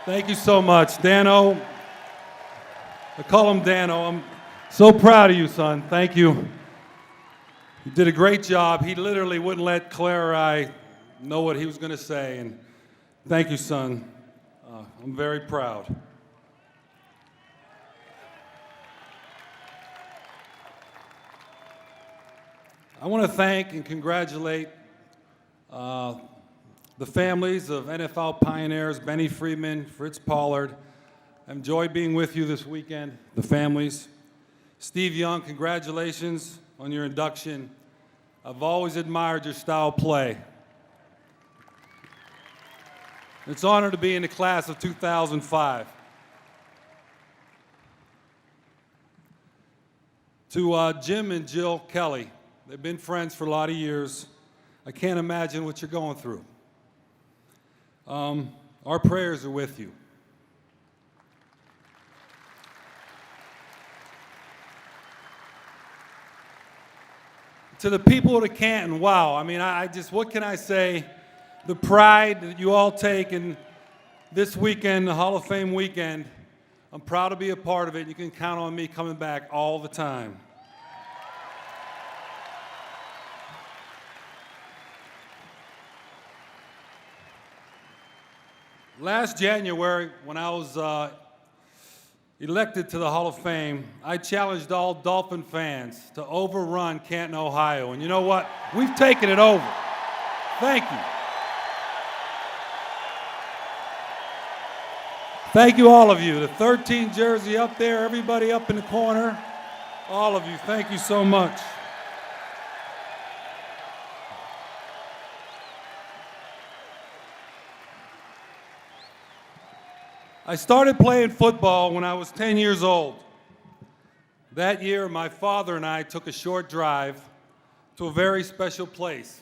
Thank you so much. Dano, I call him Dano. I'm so proud of you, son. Thank you. You did a great job. He literally wouldn't let Claire or I know what he was going to say. And thank you, son. I'm very proud. I want to thank and congratulate the families of NFL pioneers, Benny Friedman, Fritz Pollard. I enjoyed being with you this weekend, the families. Steve Young, congratulations on your induction. I've always admired your style of play. It's an honor to be in the class of 2005. To Jim and Jill Kelly, they've been friends for a lot of years. I can't imagine what you're going through. Our prayers are with you. To the people of Canton, wow, I mean, I just, what can I say? The pride that you all take in this weekend, the Hall of Fame weekend, I'm proud to be a part of it. You can count on me coming back all the time. Last January, when I was elected to the Hall of Fame, I challenged all Dolphin fans to overrun Canton, Ohio. And you know what? We've taken it over. Thank you. Thank you, all of you. The 13 jersey up there, everybody up in the corner, all of you, thank you so much. I started playing football when I was 10 years old. That year, my father and I took a short drive to a very special place,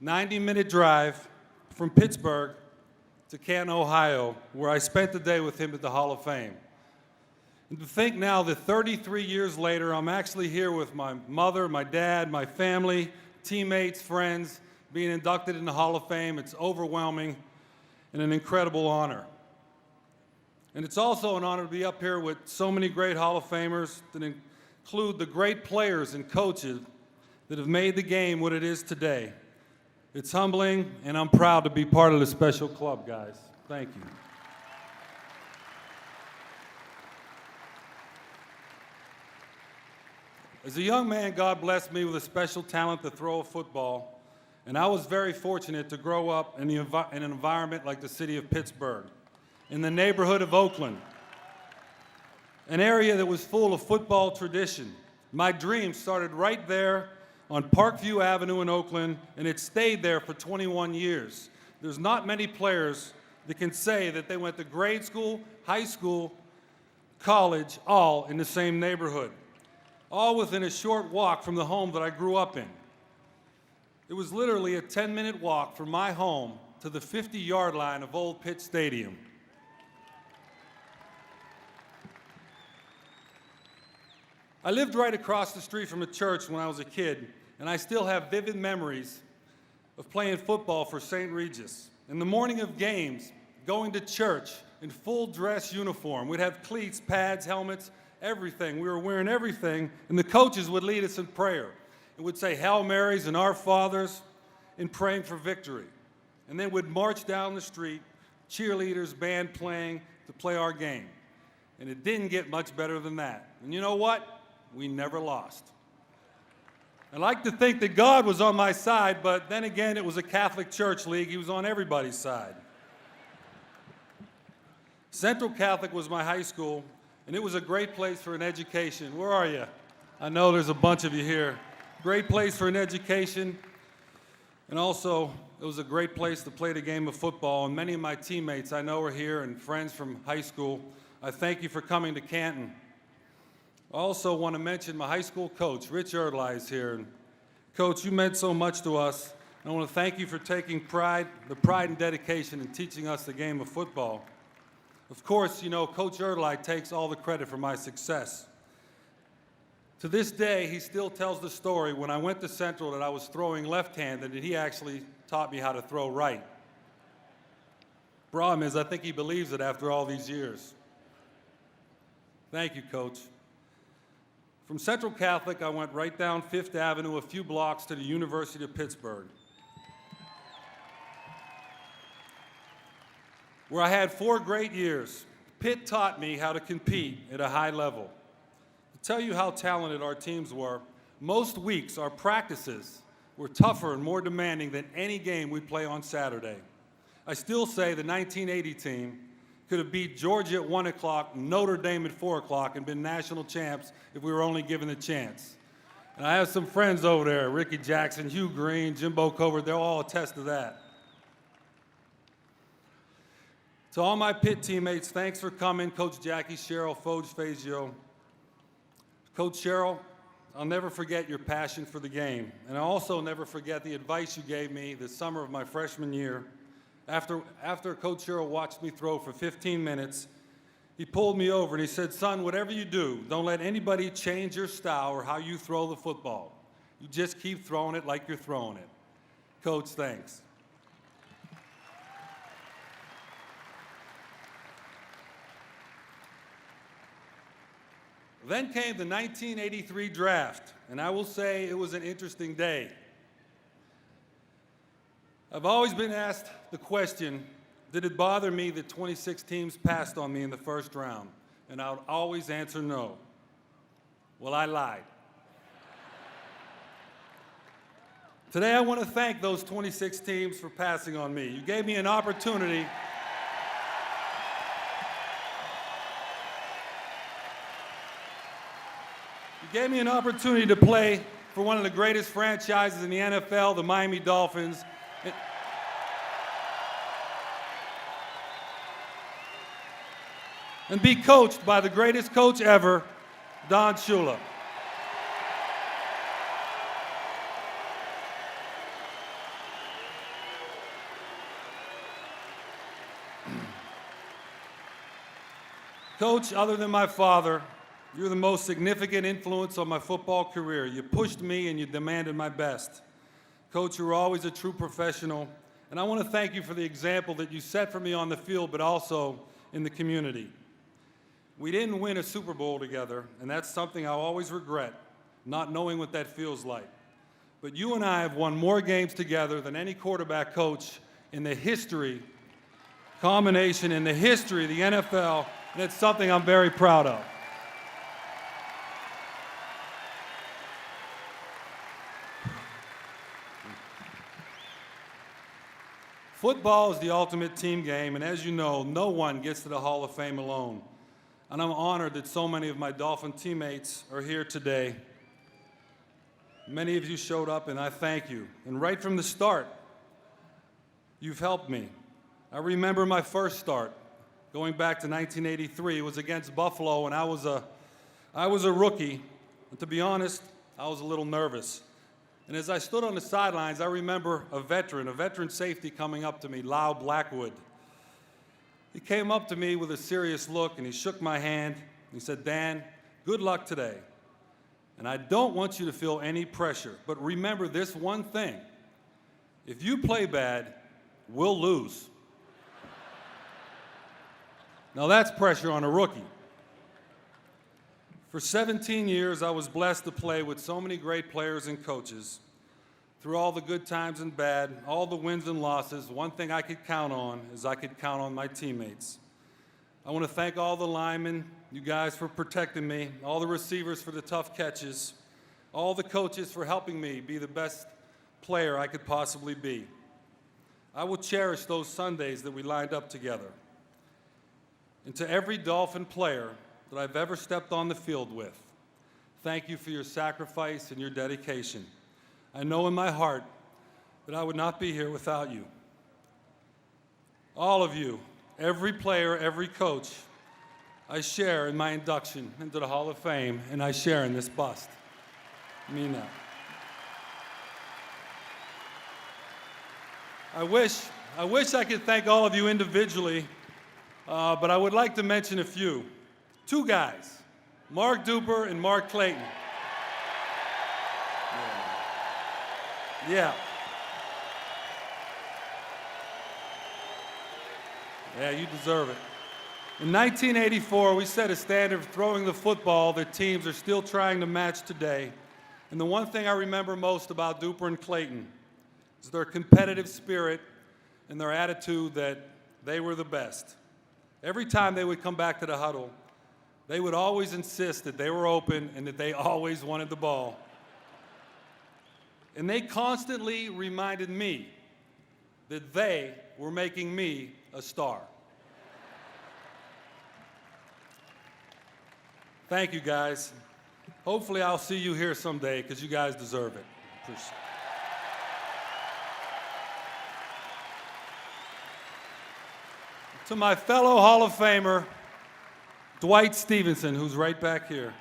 90-minute drive from Pittsburgh to Canton, Ohio, where I spent the day with him at the Hall of Fame. And to think now that 33 years later, I'm actually here with my mother, my dad, my family, teammates, friends, being inducted in the Hall of Fame, it's overwhelming and an incredible honor. And it's also an honor to be up here with so many great Hall of Famers that include the great players and coaches that have made the game what it is today. It's humbling, and I'm proud to be part of the special club, guys. Thank you. As a young man, God blessed me with a special talent to throw a football, and I was very fortunate to grow up in an environment like the city of Pittsburgh, in the neighborhood of Oakland, an area that was full of football tradition. My dream started right there on Parkview Avenue in Oakland, and it stayed there for 21 years. There's not many players that can say that they went to grade school, high school, college, all in the same neighborhood, all within a short walk from the home that I grew up in. It was literally a 10-minute walk from my home to the 50-yard line of Old Pitt Stadium. I lived right across the street from a church when I was a kid, and I still have vivid memories of playing football for St. Regis. In the morning of games, going to church in full dress uniform. We'd have cleats, pads, helmets, everything. We were wearing everything, and the coaches would lead us in prayer. It would say Hail Marys and Our Fathers in praying for victory. And then we'd march down the street, cheerleaders, band playing to play our game. And it didn't get much better than that. And you know what? We never lost. I like to think that God was on my side, but then again, it was a Catholic church league. He was on everybody's side. Central Catholic was my high school, and it was a great place for an education. Where are you? I know there's a bunch of you here. Great place for an education, and also it was a great place to play the game of football, and many of my teammates I know are here and friends from high school. I thank you for coming to Canton. I also want to mention my high school coach, Rich Erdley, is here. And Coach, you meant so much to us. I want to thank you for taking the pride and dedication in teaching us the game of football. Of course, you know, Coach Erdley takes all the credit for my success. To this day, he still tells the story when I went to Central that I was throwing left-handed, and he actually taught me how to throw right. Problem is, I think he believes it after all these years. Thank you, Coach. From Central Catholic, I went right down Fifth Avenue a few blocks to the University of Pittsburgh, where I had 4 great years. Pitt taught me how to compete at a high level. To tell you how talented our teams were, most weeks our practices were tougher and more demanding than any game we'd play on Saturday. I still say the 1980 team could have beat Georgia at 1 o'clock, Notre Dame at 4 o'clock, and been national champs if we were only given the chance. And I have some friends over there, Ricky Jackson, Hugh Green, Jimbo Covert, they'll all attest to that. To all my Pitt teammates, thanks for coming. Coach Jackie, Cheryl, Foge, Fazio. Coach Cheryl, I'll never forget your passion for the game. And I'll also never forget the advice you gave me the summer of my freshman year. After Coach Cheryl watched me throw for 15 minutes, he pulled me over and he said, son, whatever you do, don't let anybody change your style or how you throw the football. You just keep throwing it like you're throwing it. Coach, thanks. Then came the 1983 draft, and I will say it was an interesting day. I've always been asked the question, did it bother me that 26 teams passed on me in the first round? And I would always answer no. Well, I lied. Today I want to thank those 26 teams for passing on me. You gave me an opportunity to play for one of the greatest franchises in the NFL, the Miami Dolphins. And be coached by the greatest coach ever, Don Shula. Coach, other than my father, you're the most significant influence on my football career. You pushed me and you demanded my best. Coach, you were always a true professional, and I want to thank you for the example that you set for me on the field, but also in the community. We didn't win a Super Bowl together, and that's something I'll always regret, not knowing what that feels like. But you and I have won more games together than any quarterback coach in the history, combination in the history of the NFL, and it's something I'm very proud of. Football is the ultimate team game, and as you know, no one gets to the Hall of Fame alone. And I'm honored that so many of my Dolphin teammates are here today. Many of you showed up, and I thank you. And right from the start, you've helped me. I remember my first start, going back to 1983. It was against Buffalo, and I was a rookie. And to be honest, I was a little nervous. And as I stood on the sidelines, I remember a veteran safety coming up to me, Lyle Blackwood. He came up to me with a serious look, and he shook my hand. He said, Dan, good luck today. And I don't want you to feel any pressure, but remember this one thing. If you play bad, we'll lose. Now that's pressure on a rookie. For 17 years, I was blessed to play with so many great players and coaches. Through all the good times and bad, all the wins and losses, one thing I could count on is I could count on my teammates. I want to thank all the linemen, you guys for protecting me, all the receivers for the tough catches, all the coaches for helping me be the best player I could possibly be. I will cherish those Sundays that we lined up together. And to every Dolphin player that I've ever stepped on the field with, thank you for your sacrifice and your dedication. I know in my heart that I would not be here without you. All of you, every player, every coach, I share in my induction into the Hall of Fame, and I share in this bust. I mean that. I wish I could thank all of you individually, but I would like to mention a few. 2 guys, Mark Duper and Mark Clayton. Yeah. Yeah, you deserve it. In 1984, we set a standard of throwing the football that teams are still trying to match today. And the one thing I remember most about Duper and Clayton is their competitive spirit and their attitude that they were the best. Every time they would come back to the huddle, they would always insist that they were open and that they always wanted the ball. And they constantly reminded me that they were making me a star. Thank you, guys. Hopefully I'll see you here someday because you guys deserve it. Appreciate it. To my fellow Hall of Famer, Dwight Stevenson, who's right back here.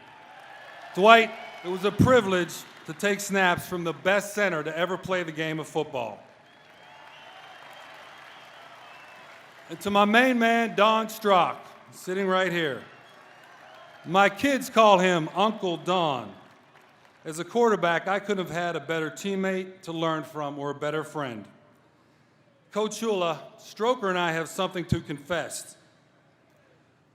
Dwight, it was a privilege to take snaps from the best center to ever play the game of football. And to my main man, Don Strock, sitting right here. My kids call him Uncle Don. As a quarterback, I couldn't have had a better teammate to learn from or a better friend. Coach Shula, Stroker and I have something to confess.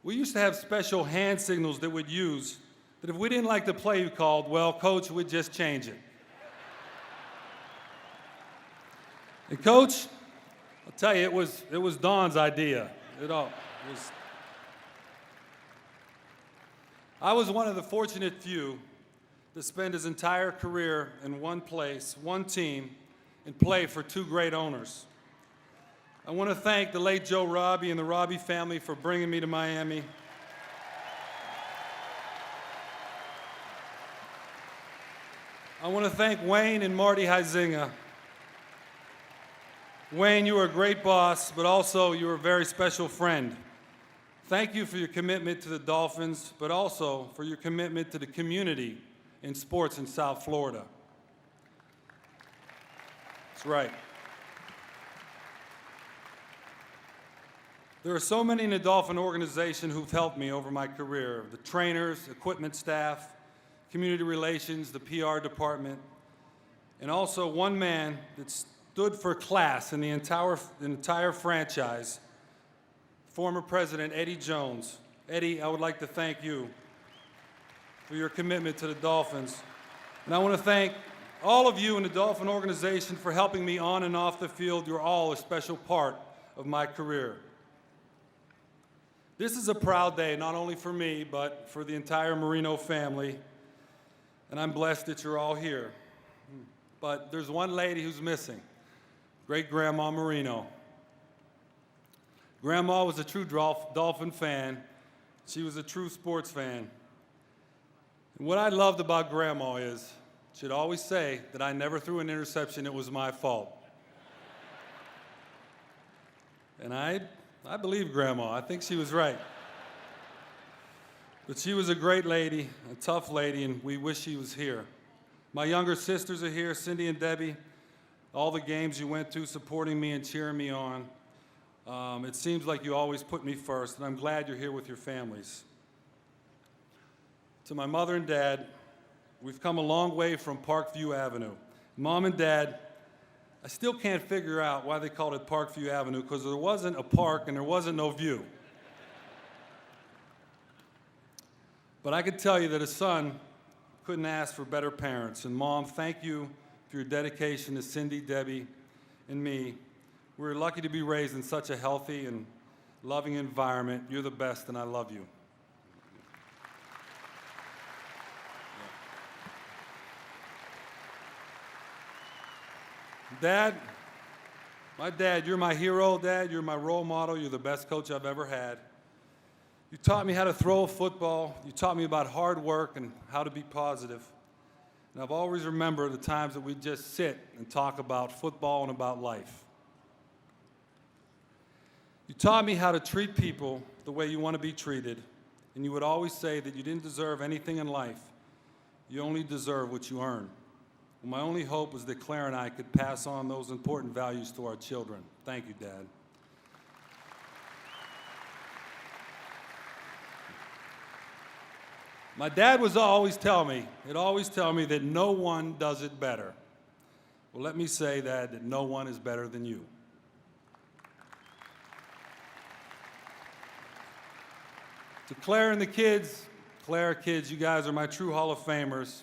We used to have special hand signals that we'd use that if we didn't like the play you called, well, Coach, we'd just change it. And Coach, I'll tell you, it was Don's idea. I was one of the fortunate few to spend his entire career in one place, one team, and play for two great owners. I want to thank the late Joe Robbie and the Robbie family for bringing me to Miami. I want to thank Wayne and Marty Huizinga. Wayne, you were a great boss, but also you were a very special friend. Thank you for your commitment to the Dolphins, but also for your commitment to the community in sports in South Florida. That's right. There are so many in the Dolphin organization who've helped me over my career: the trainers, equipment staff, community relations, the PR department, and also one man that stood for class in the entire franchise, former President Eddie Jones. Eddie, I would like to thank you for your commitment to the Dolphins. And I want to thank all of you in the Dolphin organization for helping me on and off the field. You're all a special part of my career. This is a proud day, not only for me, but for the entire Marino family. And I'm blessed that you're all here. But there's one lady who's missing, Great-Grandma Marino. Grandma was a true Dolphin fan. She was a true sports fan. And what I loved about Grandma is she'd always say that I never threw an interception, it was my fault. And I believe Grandma. I think she was right. But she was a great lady, a tough lady, and we wish she was here. My younger sisters are here, Cindy and Debbie. All the games you went to supporting me and cheering me on. It seems like you always put me first, and I'm glad you're here with your families. To my mother and dad, we've come a long way from Parkview Avenue. Mom and Dad, I still can't figure out why they called it Parkview Avenue, because there wasn't a park and there wasn't no view. But I could tell you that a son couldn't ask for better parents. And Mom, thank you for your dedication to Cindy, Debbie, and me. We're lucky to be raised in such a healthy and loving environment. You're the best, and I love you. Dad, my dad, you're my hero, Dad. You're my role model. You're the best coach I've ever had. You taught me how to throw a football. You taught me about hard work and how to be positive. And I've always remembered the times that we just sit and talk about football and about life. You taught me how to treat people the way you want to be treated, and you would always say that you didn't deserve anything in life. You only deserve what you earn. Well, my only hope was that Claire and I could pass on those important values to our children. Thank you, Dad. My dad would always tell me that no one does it better. Well, let me say that no one is better than you. To Claire and the kids, Claire, kids, you guys are my true Hall of Famers.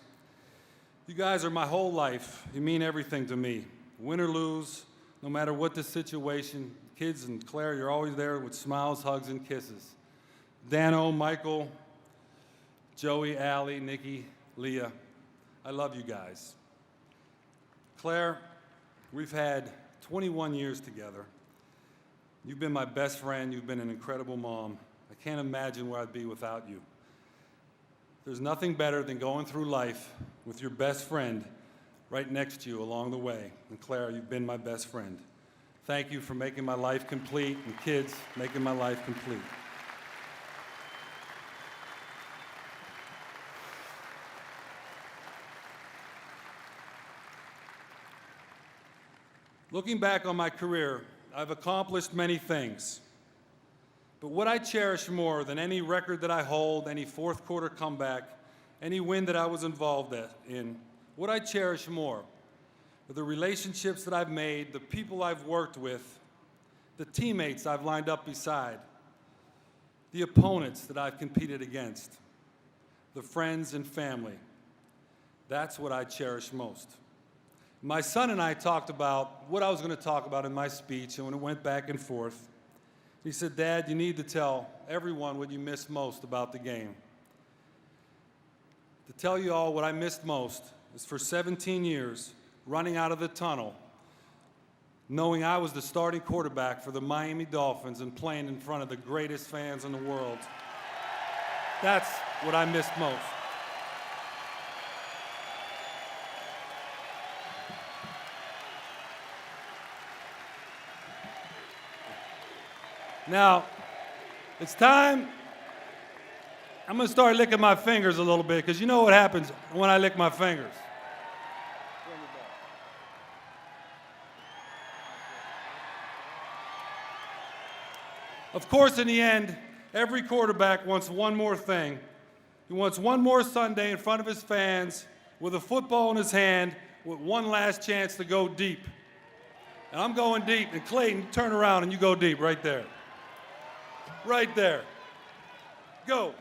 You guys are my whole life. You mean everything to me. Win or lose, no matter what the situation, kids and Claire, you're always there with smiles, hugs, and kisses. Dano, Michael, Joey, Allie, Nikki, Leah, I love you guys. Claire, we've had 21 years together. You've been my best friend. You've been an incredible mom. I can't imagine where I'd be without you. There's nothing better than going through life with your best friend right next to you along the way. And Claire, you've been my best friend. Thank you for making my life complete, and kids, making my life complete. Looking back on my career, I've accomplished many things. But what I cherish more than any record that I hold, any fourth quarter comeback, any win that I was involved in, what I cherish more are the relationships that I've made, the people I've worked with, the teammates I've lined up beside, the opponents that I've competed against, the friends and family. That's what I cherish most. My son and I talked about what I was going to talk about in my speech, and when it went back and forth, he said, "Dad, you need to tell everyone what you missed most about the game." To tell you all what I missed most is for 17 years, running out of the tunnel, knowing I was the starting quarterback for the Miami Dolphins and playing in front of the greatest fans in the world. That's what I missed most. Now, it's time. I'm going to start licking my fingers a little bit, because you know what happens when I lick my fingers. Of course, in the end, every quarterback wants one more thing. He wants one more Sunday in front of his fans with a football in his hand with one last chance to go deep. And I'm going deep. And Clayton, turn around and you go deep right there. Right there. Go.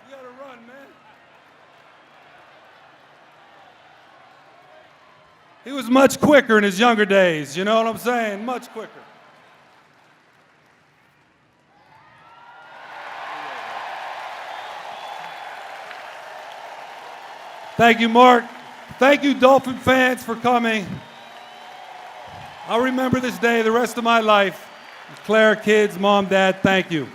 You gotta run, man. He was much quicker in his younger days, you know what I'm saying? Much quicker. Thank you, Mark. Thank you, Dolphin fans, for coming. I'll remember this day the rest of my life. Claire, kids, mom, dad, thank you.